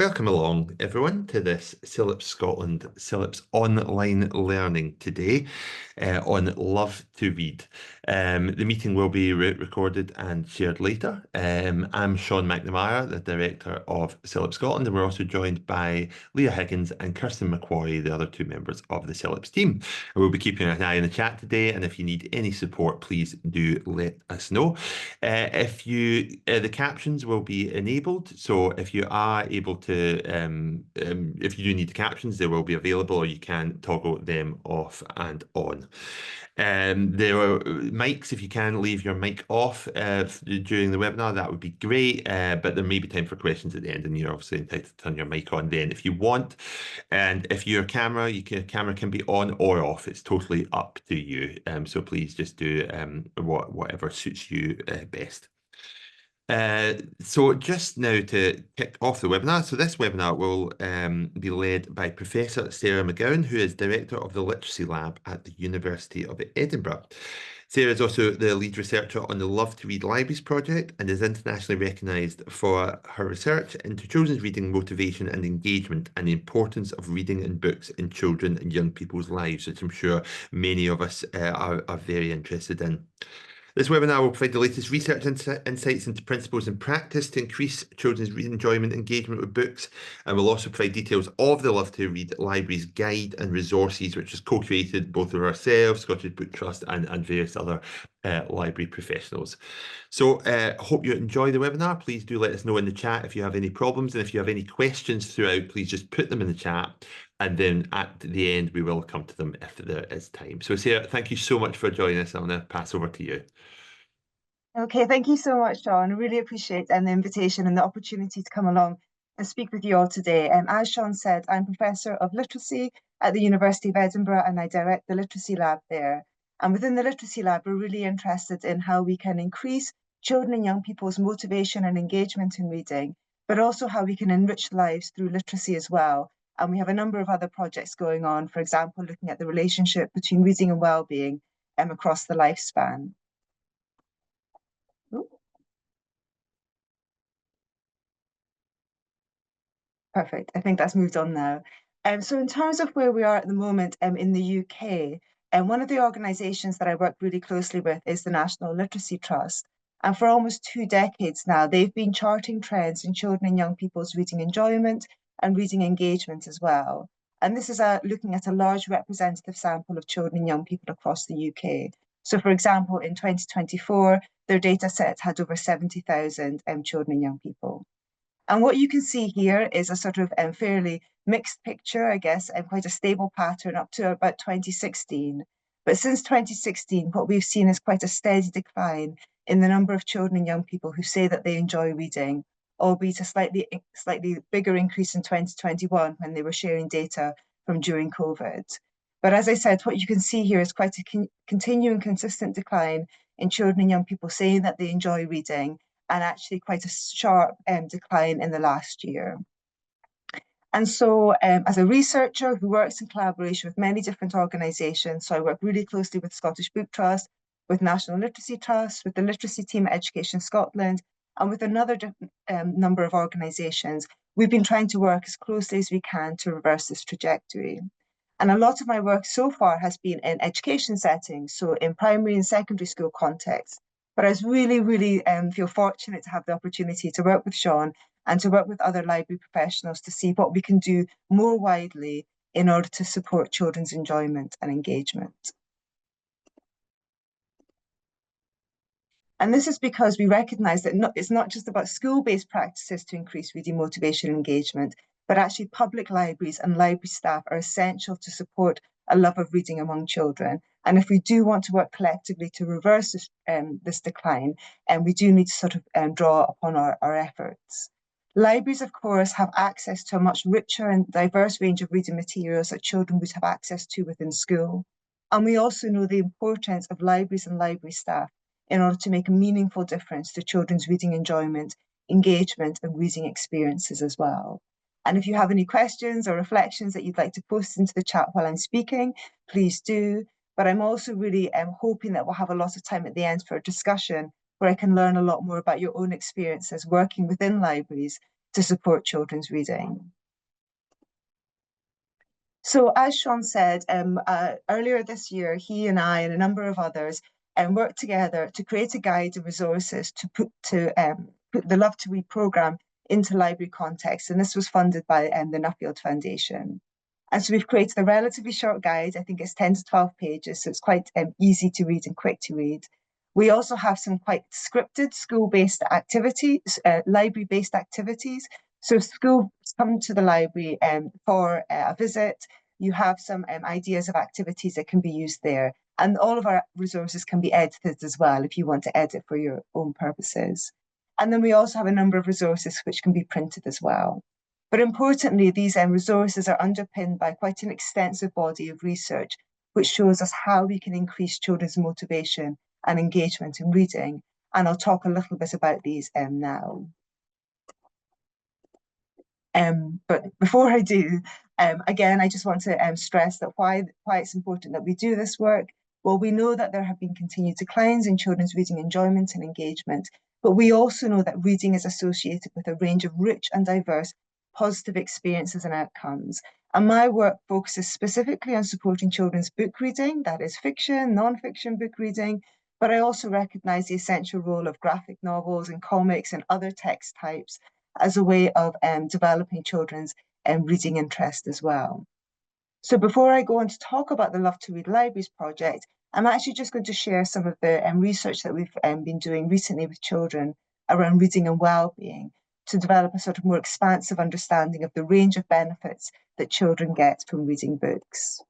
Welcome along, everyone, to this CILIPS Scotland CILIPS online learning today on Love to Read. The meeting will be recorded and shared later. I'm Sean McNamara, the Director of CILIPS Scotland, and we're also joined by Leah Higgins and Kirsten McQuarrie, the other two members of the CILIPS team. And we'll be keeping an eye on the chat today, and if you need any support, please do let us know. The captions will be enabled, so if you are able to, if you do need the captions, they will be available, or you can toggle them off and on. There are mics, if you can leave your mic off during the webinar, that would be great, but there may be time for questions at the end, and you're obviously entitled to turn your mic on then if you want. And if your camera can be on or off, it's totally up to you. So please just do whatever suits you best. So just now to kick off the webinar, so this webinar will be led by Professor Sarah McGeown, who is Director of the Literacy Lab at the University of Edinburgh. Sarah is also the lead researcher on the Love to Read Libraries project and is internationally recognised for her research into children's reading motivation and engagement and the importance of reading and books in children and young people's lives, which I'm sure many of us are very interested in. This webinar will provide the latest research insights into principles and practice to increase children's reading enjoyment and engagement with books, and will also provide details of the Love to Read Libraries guide and resources, which is co-created both with ourselves, Scottish Book Trust, and various other library professionals. So hope you enjoy the webinar. Please do let us know in the chat if you have any problems, and if you have any questions throughout, please just put them in the chat. And then at the end, we will come to them if there is time. So Sarah, thank you so much for joining us. I'm going to pass over to you. Okay, thank you so much, Sean. I really appreciate the invitation and the opportunity to come along and speak with you all today. As Sean said, I'm Professor of Literacy at the University of Edinburgh, and I direct the Literacy Lab there. And within the Literacy Lab, we're really interested in how we can increase children and young people's motivation and engagement in reading, but also how we can enrich lives through literacy as well. And we have a number of other projects going on, for example, looking at the relationship between reading and well-being across the lifespan. Ooh. Perfect. I think that's moved on now. So in terms of where we are at the moment in the UK, one of the organisations that I work really closely with is the National Literacy Trust. And for almost 2 decades now, they've been charting trends in children and young people's reading enjoyment and reading engagement as well. And this is looking at a large representative sample of children and young people across the UK. So for example, in 2024, their data set had over 70,000 children and young people. And what you can see here is a sort of fairly mixed picture, I guess, and quite a stable pattern up to about 2016. But since 2016, what we've seen is quite a steady decline in the number of children and young people who say that they enjoy reading, albeit a slightly bigger increase in 2021 when they were sharing data from during COVID. But as I said, what you can see here is quite a continuing consistent decline in children and young people saying that they enjoy reading, and actually quite a sharp decline in the last year. And so as a researcher who works in collaboration with many different organisations, so I work really closely with Scottish Book Trust, with National Literacy Trust, with the literacy team at Education Scotland, and with another number of organisations, we've been trying to work as closely as we can to reverse this trajectory. And a lot of my work so far has been in education settings, so in primary and secondary school contexts. But I was really feel fortunate to have the opportunity to work with Sean and to work with other library professionals to see what we can do more widely in order to support children's enjoyment and engagement. And this is because we recognise that it's not just about school-based practices to increase reading motivation and engagement, but actually public libraries and library staff are essential to support a love of reading among children. And if we do want to work collectively to reverse this decline, we do need to sort of draw upon our efforts. Libraries, of course, have access to a much richer and diverse range of reading materials that children would have access to within school. And we also know the importance of libraries and library staff in order to make a meaningful difference to children's reading enjoyment, engagement, and reading experiences as well. And if you have any questions or reflections that you'd like to post into the chat while I'm speaking, please do. But I'm also really hoping that we'll have a lot of time at the end for a discussion where I can learn a lot more about your own experiences working within libraries to support children's reading. So as Sean said, earlier this year, he and I and a number of others worked together to create a guide of resources to put the Love to Read programme into library context. And this was funded by the Nuffield Foundation. And so we've created a relatively short guide. I think it's 10 to 12 pages, so it's quite easy to read and quick to read. We also have some quite scripted school-based activities, library-based activities. So if schools come to the library for a visit, you have some ideas of activities that can be used there. And all of our resources can be edited as well if you want to edit for your own purposes. And then we also have a number of resources which can be printed as well. But importantly, these resources are underpinned by quite an extensive body of research, which shows us how we can increase children's motivation and engagement in reading. And I'll talk a little bit about these now. But before I do, again, I just want to stress that why it's important that we do this work. Well, we know that there have been continued declines in children's reading enjoyment and engagement, but we also know that reading is associated with a range of rich and diverse positive experiences and outcomes. And my work focuses specifically on supporting children's book reading, that is fiction, non-fiction book reading, but I also recognise the essential role of graphic novels and comics and other text types as a way of developing children's reading interest as well. So before I go on to talk about the Love to Read Libraries project, I'm actually just going to share some of the research that we've been doing recently with children around reading and well-being to develop a sort of more expansive understanding of the range of benefits that children get from reading books.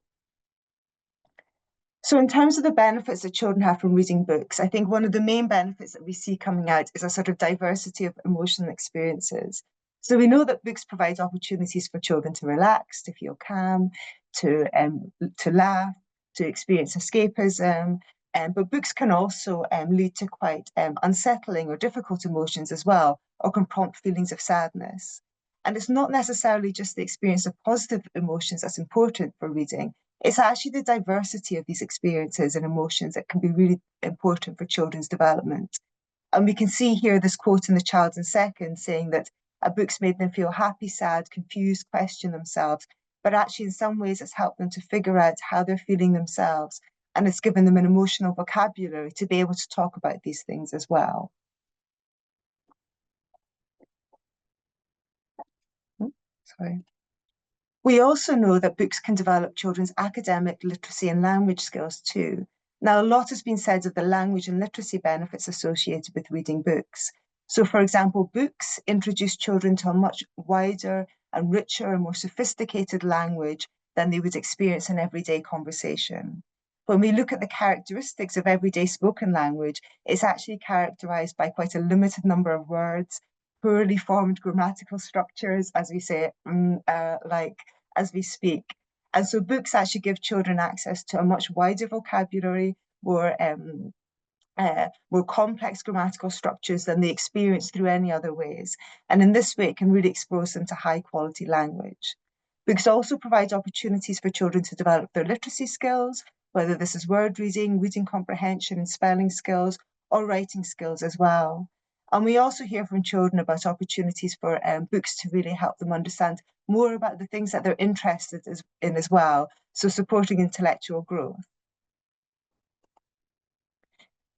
So in terms of the benefits that children have from reading books, I think one of the main benefits that we see coming out is a sort of diversity of emotional experiences. So we know that books provide opportunities for children to relax, to feel calm, to laugh, to experience escapism. But books can also lead to quite unsettling or difficult emotions as well, or can prompt feelings of sadness. And it's not necessarily just the experience of positive emotions that's important for reading. It's actually the diversity of these experiences and emotions that can be really important for children's development. And we can see here this quote in The Child in Second saying that a book's made them feel happy, sad, confused, question themselves, but actually in some ways it's helped them to figure out how they're feeling themselves, and it's given them an emotional vocabulary to be able to talk about these things as well. Sorry. We also know that books can develop children's academic literacy and language skills too. Now, a lot has been said of the language and literacy benefits associated with reading books. So, for example, books introduce children to a much wider and richer and more sophisticated language than they would experience in everyday conversation. When we look at the characteristics of everyday spoken language, it's actually characterized by quite a limited number of words, poorly formed grammatical structures, as we say, as we speak. And so books actually give children access to a much wider vocabulary, more complex grammatical structures than they experience through any other ways. And in this way, it can really expose them to high quality language. Books also provide opportunities for children to develop their literacy skills, whether this is word reading, reading comprehension and spelling skills, or writing skills as well. And we also hear from children about opportunities for books to really help them understand more about the things that they're interested in as well, so supporting intellectual growth.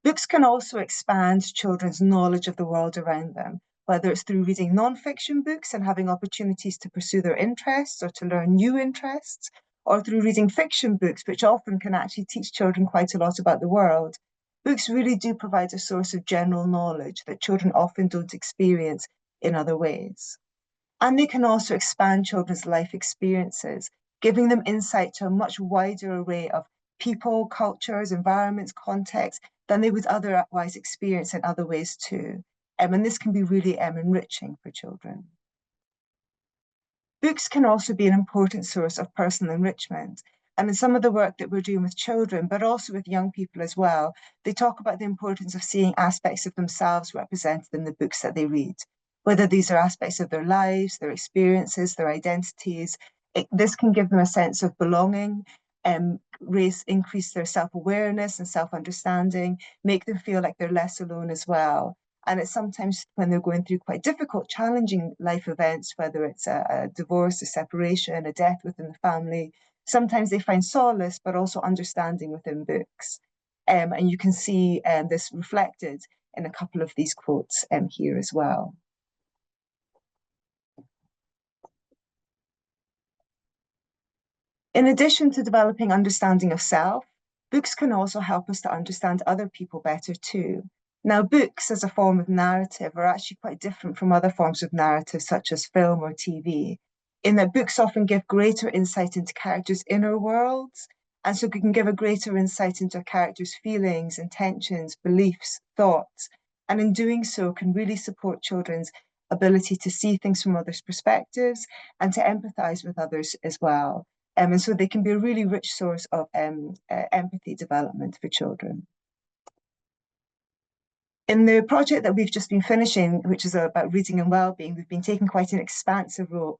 Books can also expand children's knowledge of the world around them, whether it's through reading non-fiction books and having opportunities to pursue their interests or to learn new interests, or through reading fiction books, which often can actually teach children quite a lot about the world. Books really do provide a source of general knowledge that children often don't experience in other ways. And they can also expand children's life experiences, giving them insight to a much wider array of people, cultures, environments, contexts than they would otherwise experience in other ways too. And this can be really enriching for children. Books can also be an important source of personal enrichment. And in some of the work that we're doing with children, but also with young people as well, they talk about the importance of seeing aspects of themselves represented in the books that they read, whether these are aspects of their lives, their experiences, their identities. This can give them a sense of belonging, increase their self-awareness and self-understanding, make them feel like they're less alone as well. And it's sometimes when they're going through quite difficult, challenging life events, whether it's a divorce, a separation, a death within the family, sometimes they find solace, but also understanding within books. And you can see this reflected in a couple of these quotes here as well. In addition to developing understanding of self, books can also help us to understand other people better too. Now, books as a form of narrative are actually quite different from other forms of narrative, such as film or TV, in that books often give greater insight into characters' inner worlds, and so we can give a greater insight into a character's feelings, intentions, beliefs, thoughts, and in doing so can really support children's ability to see things from others' perspectives and to empathize with others as well. And so they can be a really rich source of empathy development for children. In the project that we've just been finishing, which is about reading and well-being, we've been taking quite an expansive role,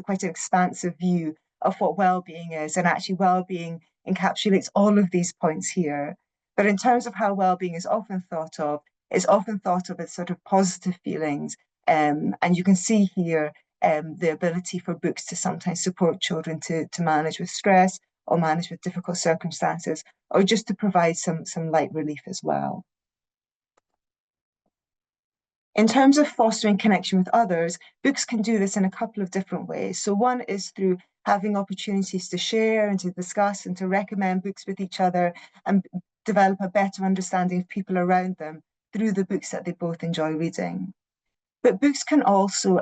quite an expansive view of what well-being is, and actually well-being encapsulates all of these points here. But in terms of how well-being is often thought of, it's often thought of as sort of positive feelings. And you can see here the ability for books to sometimes support children to manage with stress or manage with difficult circumstances, or just to provide some light relief as well. In terms of fostering connection with others, books can do this in a couple of different ways. So one is through having opportunities to share and to discuss and to recommend books with each other and develop a better understanding of people around them through the books that they both enjoy reading. But books can also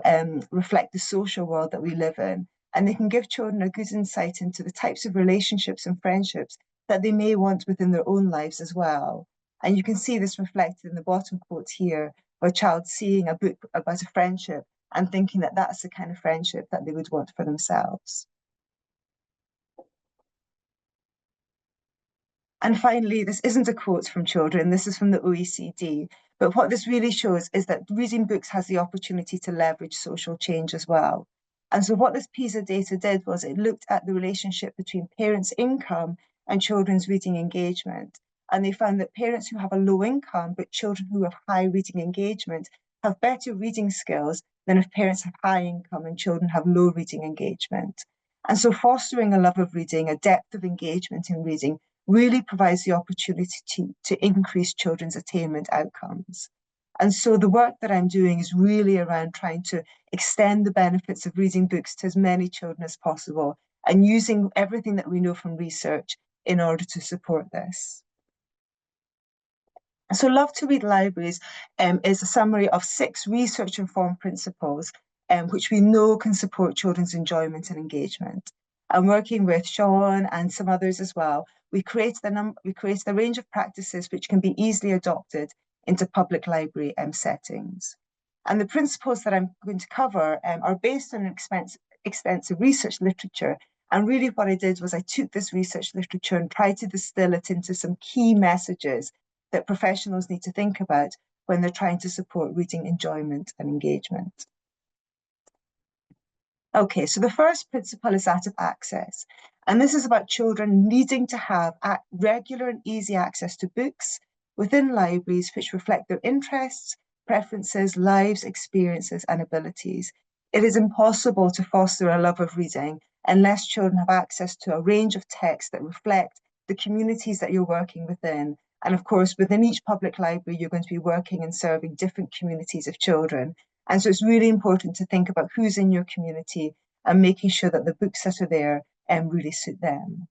reflect the social world that we live in, and they can give children a good insight into the types of relationships and friendships that they may want within their own lives as well. And you can see this reflected in the bottom quote here, where a child seeing a book about a friendship and thinking that that's the kind of friendship that they would want for themselves. And finally, this isn't a quote from children, this is from the OECD. But what this really shows is that reading books has the opportunity to leverage social change as well. And so what this PISA data did was it looked at the relationship between parents' income and children's reading engagement. And they found that parents who have a low income, but children who have high reading engagement, have better reading skills than if parents have high income and children have low reading engagement. And so fostering a love of reading, a depth of engagement in reading, really provides the opportunity to increase children's attainment outcomes. And so the work that I'm doing is really around trying to extend the benefits of reading books to as many children as possible and using everything that we know from research in order to support this. So Love to Read Libraries is a summary of 6 research-informed principles which we know can support children's enjoyment and engagement. And working with Sean and some others as well, we created a range of practices which can be easily adopted into public library settings. And the principles that I'm going to cover are based on extensive research literature. And really what I did was I took this research literature and tried to distill it into some key messages that professionals need to think about when they're trying to support reading enjoyment and engagement. Okay, so the first principle is that of access. And this is about children needing to have regular and easy access to books within libraries which reflect their interests, preferences, lives, experiences, and abilities. It is impossible to foster a love of reading unless children have access to a range of texts that reflect the communities that you're working within. And of course, within each public library, you're going to be working and serving different communities of children. And so it's really important to think about who's in your community and making sure that the books that are there really suit them.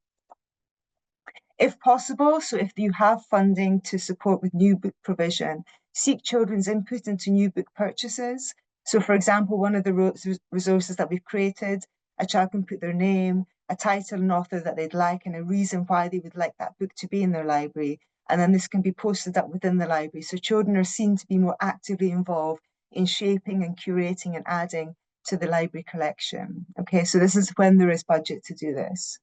If possible, so if you have funding to support with new book provision, seek children's input into new book purchases. So for example, one of the resources that we've created, a child can put their name, a title and author that they'd like, and a reason why they would like that book to be in their library. And then this can be posted up within the library. So children are seen to be more actively involved in shaping and curating and adding to the library collection. Okay, so this is when there is budget to do this.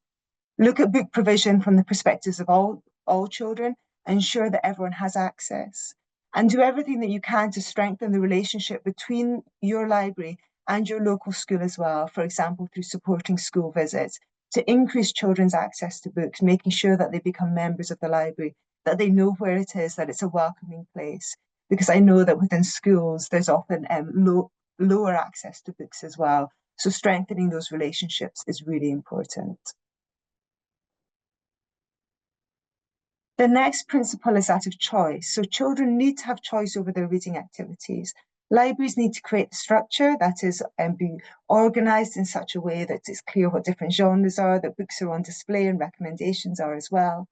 Look at book provision from the perspectives of all children and ensure that everyone has access. And do everything that you can to strengthen the relationship between your library and your local school as well, for example, through supporting school visits, to increase children's access to books, making sure that they become members of the library, that they know where it is, that it's a welcoming place. because I know that within schools, there's often lower access to books as well. So strengthening those relationships is really important. The next principle is that of choice. So children need to have choice over their reading activities. Libraries need to create structure that is be organised in such a way that it's clear what different genres are, that books are on display and recommendations are as well.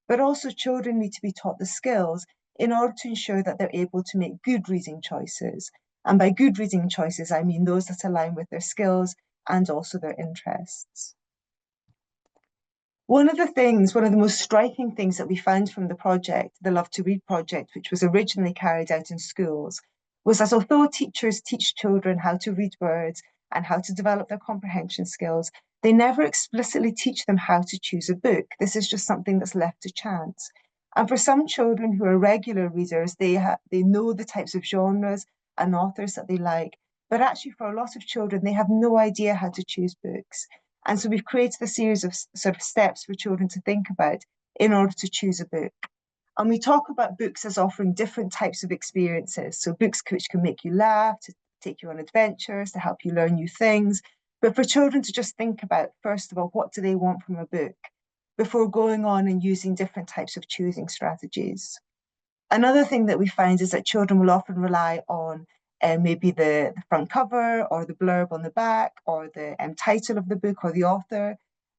But also children need to be taught the skills in order to ensure that they're able to make good reading choices. And by good reading choices, I mean those that align with their skills and also their interests. One of the most striking things that we found from the project, the Love to Read project, which was originally carried out in schools, was that although teachers teach children how to read words and how to develop their comprehension skills, they never explicitly teach them how to choose a book. This is just something that's left to chance. And for some children who are regular readers, they know the types of genres and authors that they like. But actually, for a lot of children, they have no idea how to choose books. And so we've created a series of sort of steps for children to think about in order to choose a book. And we talk about books as offering different types of experiences. So books which can make you laugh, to take you on adventures, to help you learn new things. But for children to just think about, first of all, what do they want from a book before going on and using different types of choosing strategies. Another thing that we find is that children will often rely on maybe the front cover or the blurb on the back or the title of the book or the author,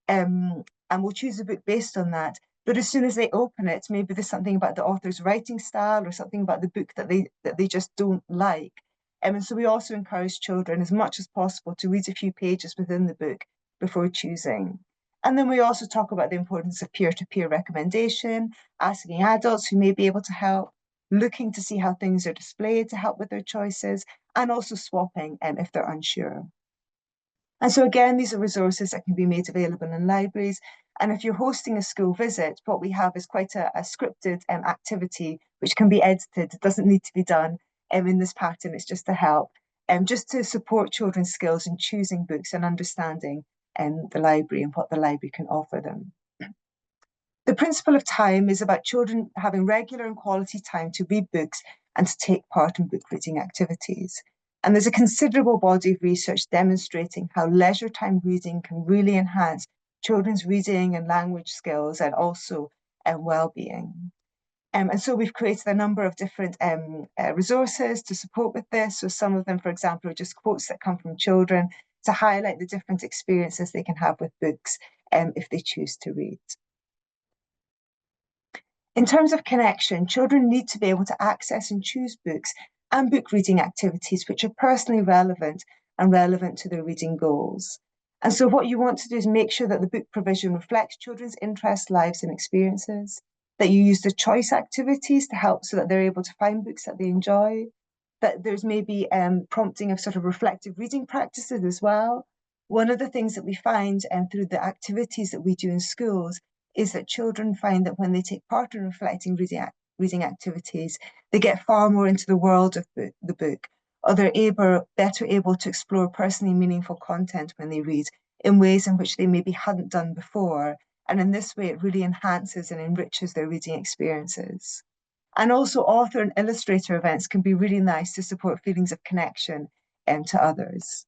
and will choose a book based on that. But as soon as they open it, maybe there's something about the author's writing style or something about the book that they just don't like. And so we also encourage children as much as possible to read a few pages within the book before choosing. And then we also talk about the importance of peer-to-peer recommendation, asking adults who may be able to help, looking to see how things are displayed to help with their choices, and also swapping if they're unsure. And so again, these are resources that can be made available in libraries. And if you're hosting a school visit, what we have is quite a scripted activity which can be edited. It doesn't need to be done in this pattern. It's just to help, just to support children's skills in choosing books and understanding the library and what the library can offer them. The principle of time is about children having regular and quality time to read books and to take part in book reading activities. And there's a considerable body of research demonstrating how leisure time reading can really enhance children's reading and language skills and also well-being. And so we've created a number of different resources to support with this. So some of them, for example, are just quotes that come from children to highlight the different experiences they can have with books if they choose to read. In terms of connection, children need to be able to access and choose books and book reading activities which are personally relevant and relevant to their reading goals. And so what you want to do is make sure that the book provision reflects children's interests, lives and experiences, that you use the choice activities to help so that they're able to find books that they enjoy, that there's maybe prompting of sort of reflective reading practices as well. One of the things that we find through the activities that we do in schools is that children find that when they take part in reflecting reading activities, they get far more into the world of the book, or they're better able to explore personally meaningful content when they read in ways in which they maybe hadn't done before. And in this way, it really enhances and enriches their reading experiences. And also author and illustrator events can be really nice to support feelings of connection to others.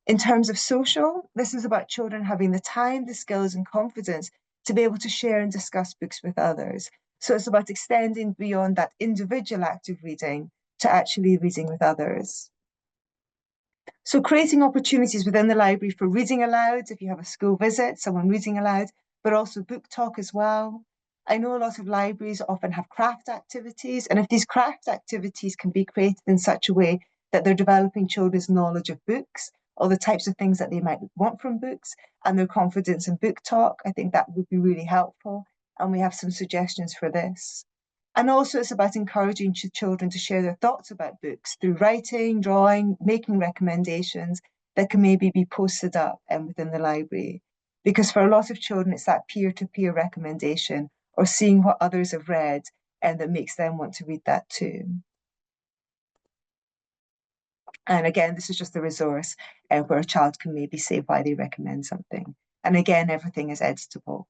In terms of social, this is about children having the time, the skills and confidence to be able to share and discuss books with others. So it's about extending beyond that individual act of reading to actually reading with others. So creating opportunities within the library for reading aloud, if you have a school visit, someone reading aloud, but also book talk as well. I know a lot of libraries often have craft activities, and if these craft activities can be created in such a way that they're developing children's knowledge of books, or the types of things that they might want from books, and their confidence in book talk, I think that would be really helpful. And we have some suggestions for this. And also it's about encouraging children to share their thoughts about books through writing, drawing, making recommendations that can maybe be posted up within the library. Because for a lot of children, it's that peer-to-peer recommendation or seeing what others have read and that makes them want to read that too. And again, this is just a resource where a child can maybe say why they recommend something. And again, everything is editable.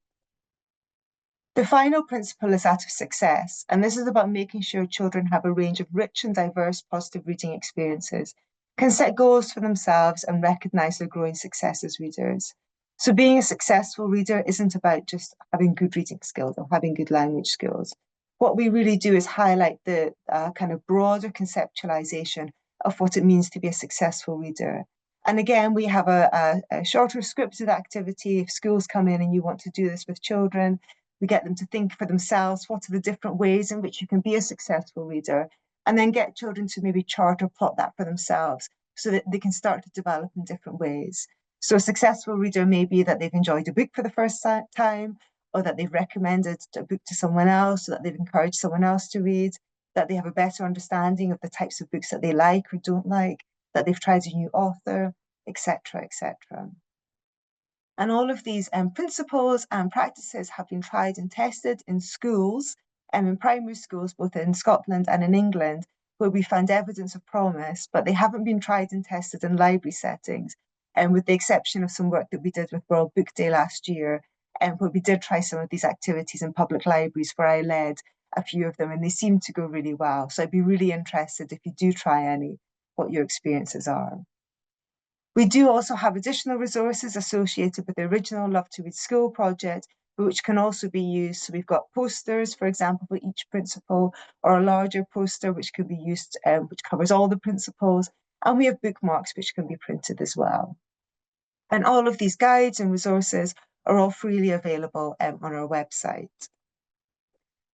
The final principle is that of success, and this is about making sure children have a range of rich and diverse positive reading experiences, can set goals for themselves and recognise their growing success as readers. So being a successful reader isn't about just having good reading skills or having good language skills. What we really do is highlight the kind of broader conceptualisation of what it means to be a successful reader. And again, we have a shorter scripted activity. If schools come in and you want to do this with children, we get them to think for themselves, what are the different ways in which you can be a successful reader, and then get children to maybe chart or plot that for themselves so that they can start to develop in different ways. So a successful reader may be that they've enjoyed a book for the first time, or that they've recommended a book to someone else, or that they've encouraged someone else to read, that they have a better understanding of the types of books that they like or don't like, that they've tried a new author, etc., etc. And all of these principles and practices have been tried and tested in schools and in primary schools, both in Scotland and in England, where we found evidence of promise, but they haven't been tried and tested in library settings, and with the exception of some work that we did with World Book Day last year, and where we did try some of these activities in public libraries where I led a few of them, and they seemed to go really well. So I'd be really interested if you do try any, what your experiences are. We do also have additional resources associated with the original Love to Read School project, which can also be used. So we've got posters, for example, for each principle, or a larger poster which could be used, which covers all the principles. And we have bookmarks which can be printed as well. And all of these guides and resources are all freely available on our website.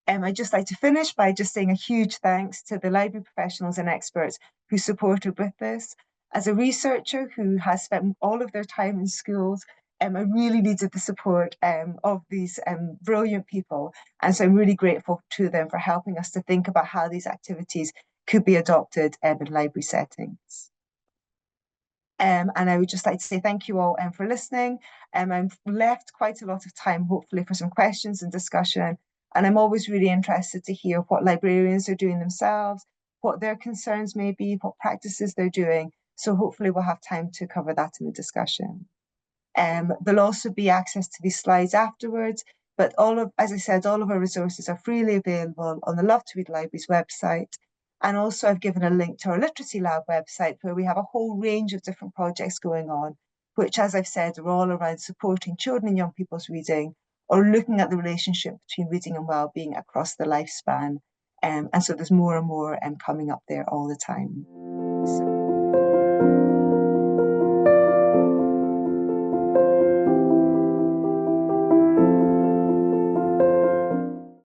I'd just like to finish by just saying a huge thanks to the library professionals and experts who supported with this. As a researcher who has spent all of their time in schools, I really needed the support of these brilliant people. And so I'm really grateful to them for helping us to think about how these activities could be adopted in library settings. And I would just like to say thank you all for listening. I've left quite a lot of time, hopefully, for some questions and discussion. And I'm always really interested to hear what librarians are doing themselves, what their concerns may be, what practices they're doing. So hopefully we'll have time to cover that in the discussion. There'll also be access to these slides afterwards, but as I said, all of our resources are freely available on the Love to Read Libraries website. And also I've given a link to our Literacy Lab website where we have a whole range of different projects going on, which, as I've said, are all around supporting children and young people's reading, or looking at the relationship between reading and well-being across the lifespan. And so there's more and more coming up there all the time. So